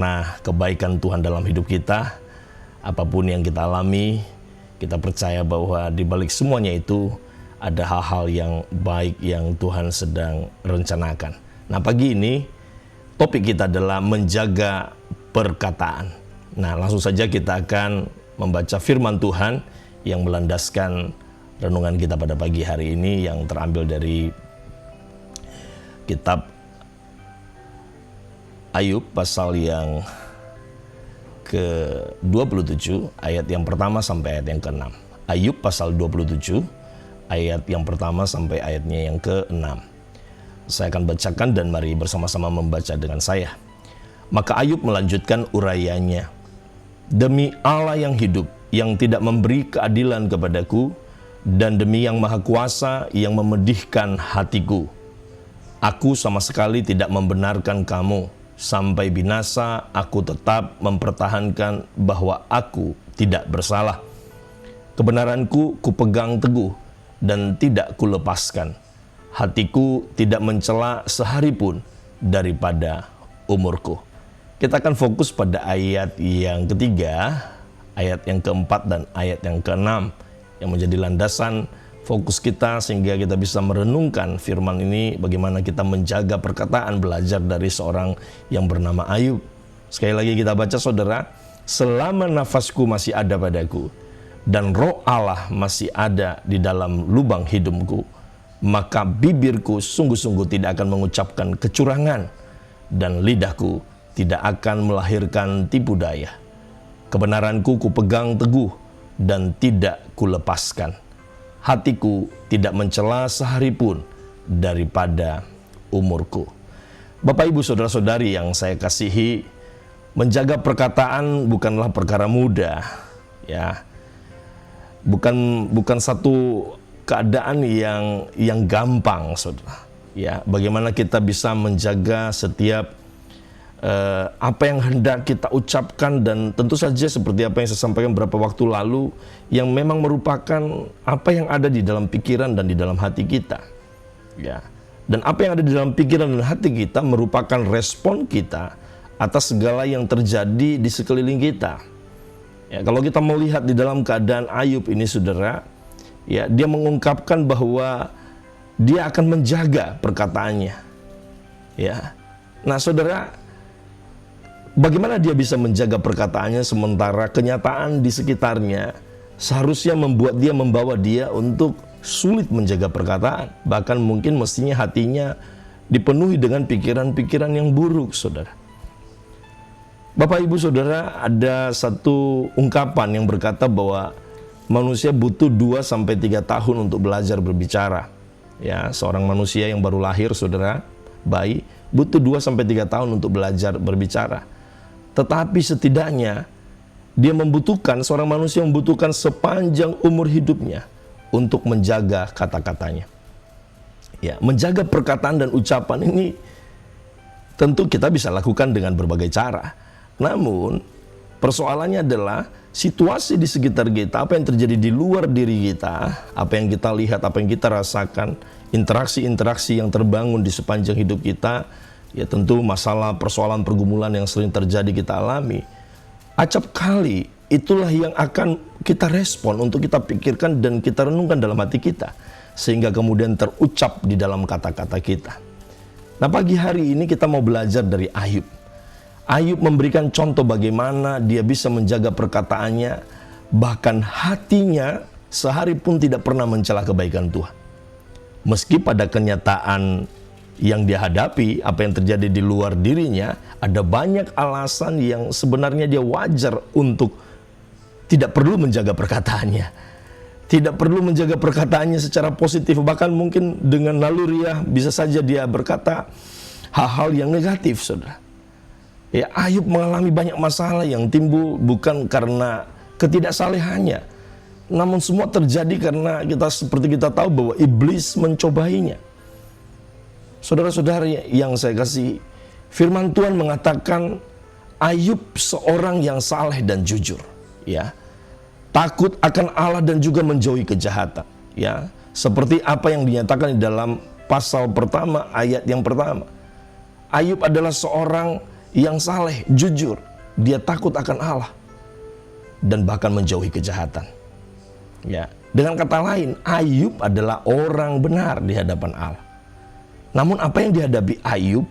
Nah, kebaikan Tuhan dalam hidup kita, apapun yang kita alami, kita percaya bahwa di balik semuanya itu ada hal-hal yang baik yang Tuhan sedang rencanakan. Nah, pagi ini topik kita adalah menjaga perkataan. Nah, langsung saja kita akan membaca firman Tuhan yang melandaskan renungan kita pada pagi hari ini yang terambil dari kitab Ayub pasal yang ke-27 ayat yang pertama sampai ayat yang ke-6. Ayub pasal 27 ayat yang pertama sampai ayatnya yang ke-6. Saya akan bacakan dan mari bersama-sama membaca dengan saya. Maka Ayub melanjutkan urayanya. Demi Allah yang hidup, yang tidak memberi keadilan kepadaku, dan demi yang maha kuasa yang memedihkan hatiku, aku sama sekali tidak membenarkan kamu. Sampai binasa aku tetap mempertahankan bahwa aku tidak bersalah. Kebenaranku kupegang teguh dan tidak kulepaskan. Hatiku tidak mencela sehari pun daripada umurku. Kita akan fokus pada ayat yang ketiga, ayat yang keempat dan ayat yang keenam yang menjadi landasan fokus kita sehingga kita bisa merenungkan firman ini, bagaimana kita menjaga perkataan, belajar dari seorang yang bernama Ayub. Sekali lagi kita baca saudara, selama nafasku masih ada padaku dan roh Allah masih ada di dalam lubang hidungku, maka bibirku sungguh-sungguh tidak akan mengucapkan kecurangan dan lidahku tidak akan melahirkan tipu daya. Kebenaranku kupegang teguh dan tidak kulepaskan. Hatiku tidak mencela sehari pun daripada umurku. Bapak, Ibu, saudara-saudari yang saya kasihi, menjaga perkataan bukanlah perkara mudah, ya. Bukan satu keadaan yang gampang, saudara. Ya, bagaimana kita bisa menjaga setiap apa yang hendak kita ucapkan, dan tentu saja seperti apa yang saya sampaikan beberapa waktu lalu, yang memang merupakan apa yang ada di dalam pikiran dan di dalam hati kita, ya. Dan apa yang ada di dalam pikiran dan hati kita merupakan respon kita atas segala yang terjadi di sekeliling kita. Ya, kalau kita melihat di dalam keadaan Ayub ini, saudara, ya, dia mengungkapkan bahwa dia akan menjaga perkataannya, ya. Nah, saudara, bagaimana dia bisa menjaga perkataannya sementara kenyataan di sekitarnya seharusnya membawa dia untuk sulit menjaga perkataan. Bahkan mungkin mestinya hatinya dipenuhi dengan pikiran-pikiran yang buruk, saudara. Bapak, Ibu, saudara, ada satu ungkapan yang berkata bahwa manusia butuh 2-3 tahun untuk belajar berbicara. Ya, seorang manusia yang baru lahir, saudara, bayi, butuh 2-3 tahun untuk belajar berbicara. Tetapi setidaknya seorang manusia membutuhkan sepanjang umur hidupnya untuk menjaga kata-katanya. Ya, menjaga perkataan dan ucapan ini tentu kita bisa lakukan dengan berbagai cara. Namun persoalannya adalah situasi di sekitar kita, apa yang terjadi di luar diri kita, apa yang kita lihat, apa yang kita rasakan, interaksi-interaksi yang terbangun di sepanjang hidup kita. Ya, tentu masalah, persoalan, pergumulan yang sering terjadi kita alami, acap kali itulah yang akan kita respon, untuk kita pikirkan dan kita renungkan dalam hati kita, sehingga kemudian terucap di dalam kata-kata kita. Nah, pagi hari ini kita mau belajar dari Ayub. Ayub memberikan contoh bagaimana dia bisa menjaga perkataannya, bahkan hatinya sehari pun tidak pernah mencela kebaikan Tuhan. Meski pada kenyataan yang dia hadapi, apa yang terjadi di luar dirinya, ada banyak alasan yang sebenarnya dia wajar untuk tidak perlu menjaga perkataannya. Tidak perlu menjaga perkataannya secara positif, bahkan mungkin dengan naluriah bisa saja dia berkata hal-hal yang negatif, saudara. Ya, Ayub mengalami banyak masalah yang timbul bukan karena ketidaksalehannya, namun semua terjadi karena seperti kita tahu bahwa iblis mencobainya. Saudara-saudari yang saya kasih, firman Tuhan mengatakan Ayub seorang yang saleh dan jujur, ya. Takut akan Allah dan juga menjauhi kejahatan, ya. Seperti apa yang dinyatakan di dalam pasal pertama ayat yang pertama. Ayub adalah seorang yang saleh, jujur. Dia takut akan Allah dan bahkan menjauhi kejahatan. Ya, dengan kata lain, Ayub adalah orang benar di hadapan Allah. Namun apa yang dihadapi Ayub,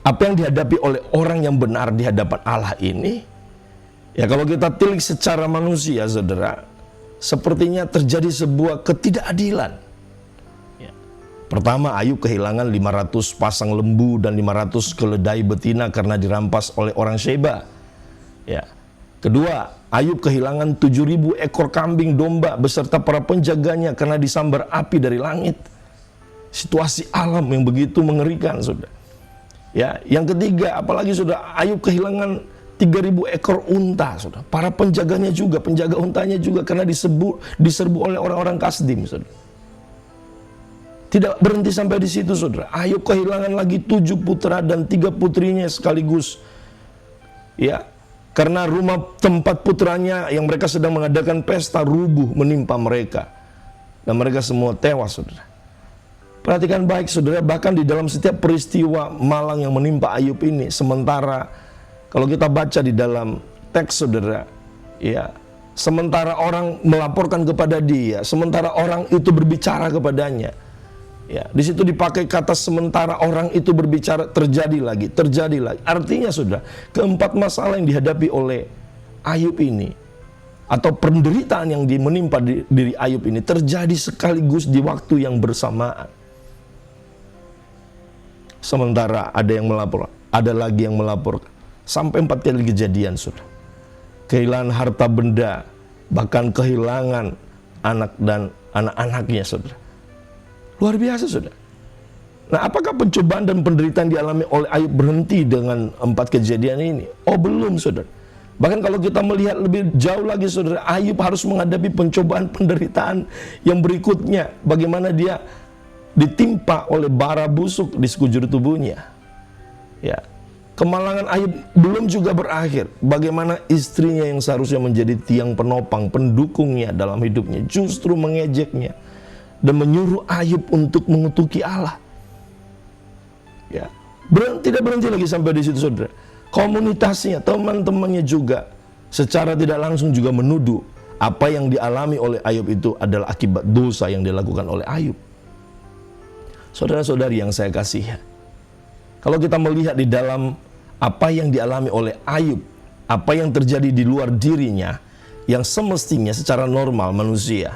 apa yang dihadapi oleh orang yang benar di hadapan Allah ini, ya kalau kita tilik secara manusia, saudara, sepertinya terjadi sebuah ketidakadilan. Ya. Pertama, Ayub kehilangan 500 pasang lembu dan 500 keledai betina karena dirampas oleh orang Sheba. Ya. Kedua, Ayub kehilangan 7.000 ekor kambing domba beserta para penjaganya karena disambar api dari langit. Situasi alam yang begitu mengerikan, saudara. Ya, yang ketiga, apalagi sudah Ayub kehilangan 3.000 ekor unta, saudara. Para penjaganya juga, penjaga untanya juga karena diserbu oleh orang-orang Kasdim, saudara. Tidak berhenti sampai di situ, saudara. Ayub kehilangan lagi 7 putra dan 3 putrinya sekaligus. Ya, karena rumah tempat putranya yang mereka sedang mengadakan pesta rubuh menimpa mereka. Dan mereka semua tewas, saudara. Perhatikan baik, saudara, bahkan di dalam setiap peristiwa malang yang menimpa Ayub ini, sementara kalau kita baca di dalam teks, saudara, ya, sementara orang melaporkan kepada dia, sementara orang itu berbicara kepadanya, ya, di situ dipakai kata sementara orang itu berbicara, terjadi lagi. Artinya, saudara, keempat masalah yang dihadapi oleh Ayub ini, atau penderitaan yang menimpa diri Ayub ini, terjadi sekaligus di waktu yang bersamaan. Sementara ada yang melapor, ada lagi yang melaporkan. Sampai 4 kali kejadian, saudara. Kehilangan harta benda, bahkan kehilangan anak dan anak-anaknya, saudara. Luar biasa, saudara. Nah, apakah pencobaan dan penderitaan dialami oleh Ayub berhenti dengan 4 kejadian ini? Oh, belum, saudara. Bahkan kalau kita melihat lebih jauh lagi, saudara, Ayub harus menghadapi pencobaan penderitaan yang berikutnya. Bagaimana dia ditimpa oleh bara busuk di sekujur tubuhnya. Ya, kemalangan Ayub belum juga berakhir. Bagaimana istrinya yang seharusnya menjadi tiang penopang, pendukungnya dalam hidupnya, justru mengejeknya dan menyuruh Ayub untuk mengutuki Allah. Ya, tidak berhenti lagi sampai di situ, saudara. Komunitasnya, teman-temannya juga secara tidak langsung juga menuduh apa yang dialami oleh Ayub itu adalah akibat dosa yang dilakukan oleh Ayub. Saudara-saudari yang saya kasih, kalau kita melihat di dalam apa yang dialami oleh Ayub, apa yang terjadi di luar dirinya, yang semestinya secara normal manusia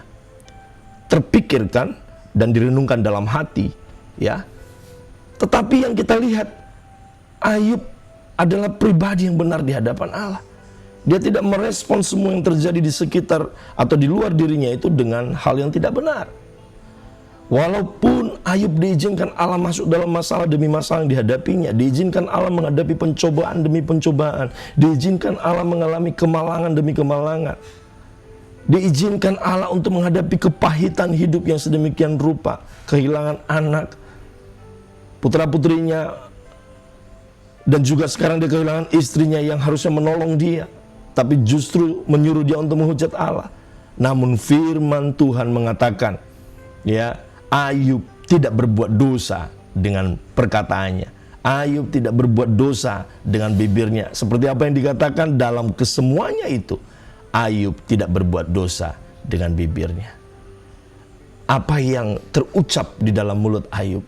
terpikirkan dan direnungkan dalam hati, ya. Tetapi yang kita lihat, Ayub adalah pribadi yang benar di hadapan Allah. Dia tidak merespon semua yang terjadi di sekitar atau di luar dirinya itu dengan hal yang tidak benar. Walaupun Ayub diizinkan Allah masuk dalam masalah demi masalah yang dihadapinya, diizinkan Allah menghadapi pencobaan demi pencobaan, diizinkan Allah mengalami kemalangan demi kemalangan, diizinkan Allah untuk menghadapi kepahitan hidup yang sedemikian rupa, kehilangan anak, putra-putrinya, dan juga sekarang dia kehilangan istrinya yang harusnya menolong dia, tapi justru menyuruh dia untuk menghujat Allah. Namun firman Tuhan mengatakan, ya, Ayub tidak berbuat dosa dengan perkataannya. Ayub tidak berbuat dosa dengan bibirnya. Seperti apa yang dikatakan dalam kesemuanya itu, Ayub tidak berbuat dosa dengan bibirnya. Apa yang terucap di dalam mulut Ayub,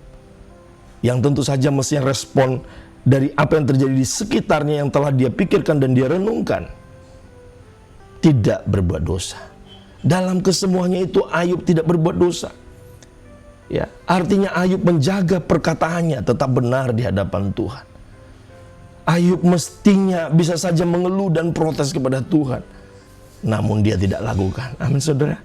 yang tentu saja mestinya respon dari apa yang terjadi di sekitarnya yang telah dia pikirkan dan dia renungkan, tidak berbuat dosa. Dalam kesemuanya itu Ayub tidak berbuat dosa. Ya, artinya Ayub menjaga perkataannya tetap benar di hadapan Tuhan. Ayub mestinya bisa saja mengeluh dan protes kepada Tuhan, namun dia tidak lakukan. Amin, saudara.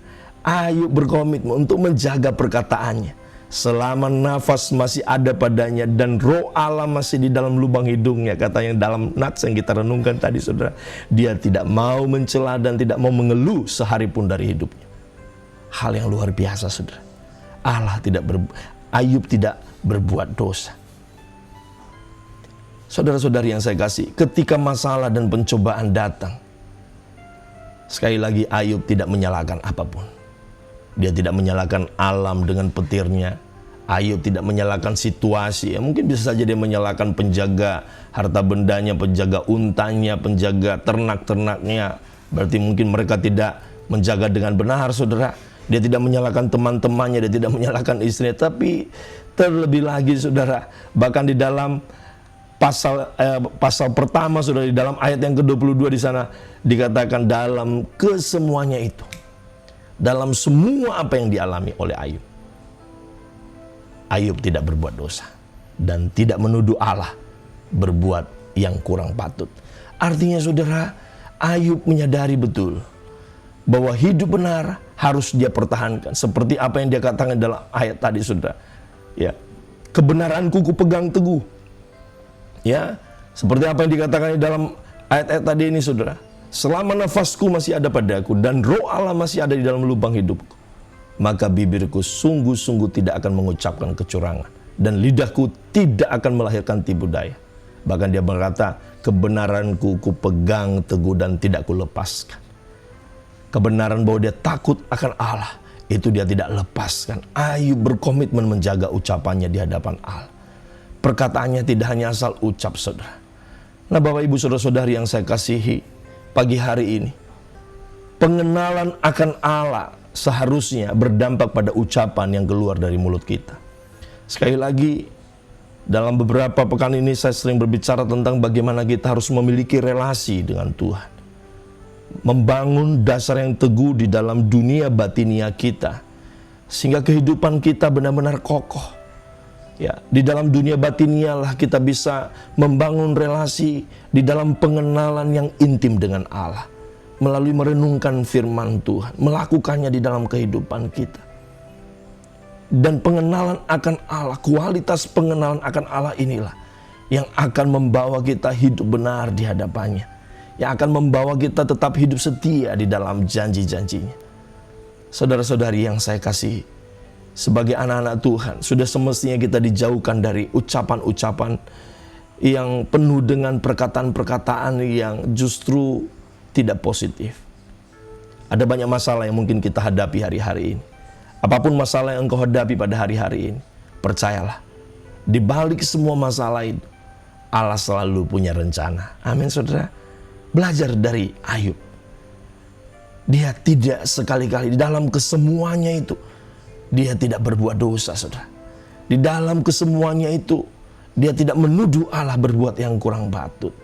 Ayub berkomitmen untuk menjaga perkataannya selama nafas masih ada padanya dan roh Allah masih di dalam lubang hidungnya. Kata yang dalam nats yang kita renungkan tadi, saudara, dia tidak mau mencela dan tidak mau mengeluh sehari pun dari hidupnya. Hal yang luar biasa, saudara. Ayub tidak berbuat dosa. Saudara-saudari yang saya kasih, ketika masalah dan pencobaan datang, sekali lagi Ayub tidak menyalahkan apapun. Dia tidak menyalahkan alam dengan petirnya, Ayub tidak menyalahkan situasi. Ya, mungkin bisa saja dia menyalahkan penjaga harta bendanya, penjaga untanya, penjaga ternak-ternaknya. Berarti mungkin mereka tidak menjaga dengan benar, saudara. Dia tidak menyalahkan teman-temannya, dia tidak menyalahkan istrinya. Tapi terlebih lagi, saudara, bahkan di dalam pasal pertama, saudara, di dalam ayat yang ke-22 di sana dikatakan dalam kesemuanya itu, dalam semua apa yang dialami oleh Ayub, Ayub tidak berbuat dosa dan tidak menuduh Allah berbuat yang kurang patut. Artinya, saudara, Ayub menyadari betul bahwa hidup benar harus dia pertahankan. Seperti apa yang dia katakan dalam ayat tadi, saudara. Ya, kebenaranku kupegang teguh. Ya, seperti apa yang dikatakan di dalam ayat-ayat tadi ini, saudara. Selama nafasku masih ada padaku dan roh Allah masih ada di dalam lubang hidupku, maka bibirku sungguh-sungguh tidak akan mengucapkan kecurangan dan lidahku tidak akan melahirkan tipu daya. Bahkan dia berkata, kebenaranku kupegang teguh dan tidak kulepaskan. Kebenaran bahwa dia takut akan Allah, itu dia tidak lepaskan. Ayub berkomitmen menjaga ucapannya di hadapan Allah. Perkataannya tidak hanya asal ucap, saudara. Nah, Bapak Ibu saudara-saudari yang saya kasihi, pagi hari ini, pengenalan akan Allah seharusnya berdampak pada ucapan yang keluar dari mulut kita. Sekali lagi, dalam beberapa pekan ini saya sering berbicara tentang bagaimana kita harus memiliki relasi dengan Tuhan. Membangun dasar yang teguh di dalam dunia batinia kita, sehingga kehidupan kita benar-benar kokoh. Ya, di dalam dunia batinia lah kita bisa membangun relasi di dalam pengenalan yang intim dengan Allah, melalui merenungkan firman Tuhan, melakukannya di dalam kehidupan kita. Dan pengenalan akan Allah, kualitas pengenalan akan Allah inilah yang akan membawa kita hidup benar di hadapannya, yang akan membawa kita tetap hidup setia di dalam janji-janjinya. Saudara-saudari yang saya kasihi, sebagai anak-anak Tuhan, sudah semestinya kita dijauhkan dari ucapan-ucapan yang penuh dengan perkataan-perkataan yang justru tidak positif. Ada banyak masalah yang mungkin kita hadapi hari-hari ini. Apapun masalah yang engkau hadapi pada hari-hari ini, percayalah, di balik semua masalah itu, Allah selalu punya rencana. Amin, saudara. Belajar dari Ayub. Dia tidak sekali-kali di dalam kesemuanya itu, dia tidak berbuat dosa, saudara. Di dalam kesemuanya itu, dia tidak menuduh Allah berbuat yang kurang patut.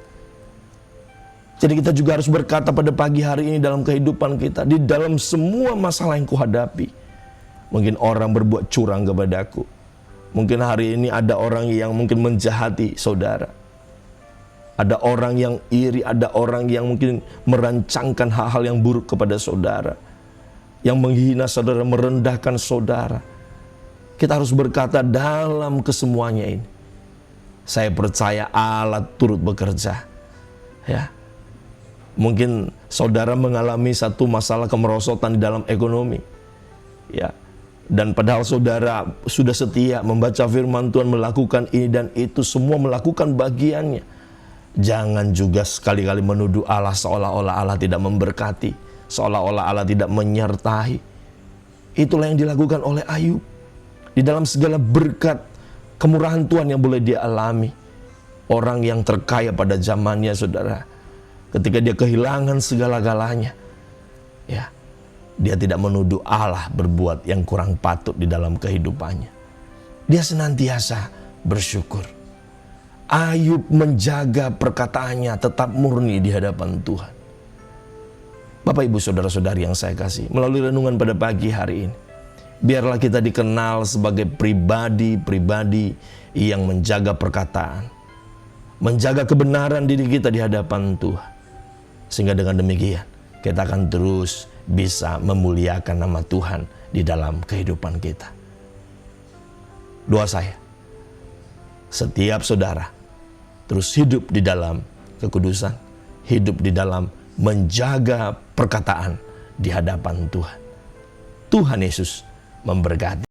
Jadi kita juga harus berkata pada pagi hari ini dalam kehidupan kita, di dalam semua masalah yang kuhadapi, mungkin orang berbuat curang kepadaku. Mungkin hari ini ada orang yang mungkin menjahati saudara. Ada orang yang iri, ada orang yang mungkin merancangkan hal-hal yang buruk kepada saudara, yang menghina saudara, merendahkan saudara. Kita harus berkata dalam kesemuanya ini, saya percaya Allah turut bekerja. Ya, mungkin saudara mengalami satu masalah kemerosotan di dalam ekonomi. Ya, dan padahal saudara sudah setia membaca firman Tuhan, melakukan ini dan itu, semua melakukan bagiannya. Jangan juga sekali-kali menuduh Allah seolah-olah Allah tidak memberkati, seolah-olah Allah tidak menyertai. Itulah yang dilakukan oleh Ayub. Di dalam segala berkat kemurahan Tuhan yang boleh dia alami, orang yang terkaya pada zamannya, saudara, ketika dia kehilangan segala-galanya, ya, dia tidak menuduh Allah berbuat yang kurang patut di dalam kehidupannya. Dia senantiasa bersyukur. Ayub menjaga perkataannya tetap murni di hadapan Tuhan. Bapak, Ibu, saudara-saudari yang saya kasih, melalui renungan pada pagi hari ini, biarlah kita dikenal sebagai pribadi-pribadi yang menjaga perkataan, menjaga kebenaran diri kita di hadapan Tuhan. Sehingga dengan demikian, kita akan terus bisa memuliakan nama Tuhan di dalam kehidupan kita. Doa saya, setiap saudara terus hidup di dalam kekudusan, hidup di dalam menjaga perkataan di hadapan Tuhan. Tuhan Yesus memberkati.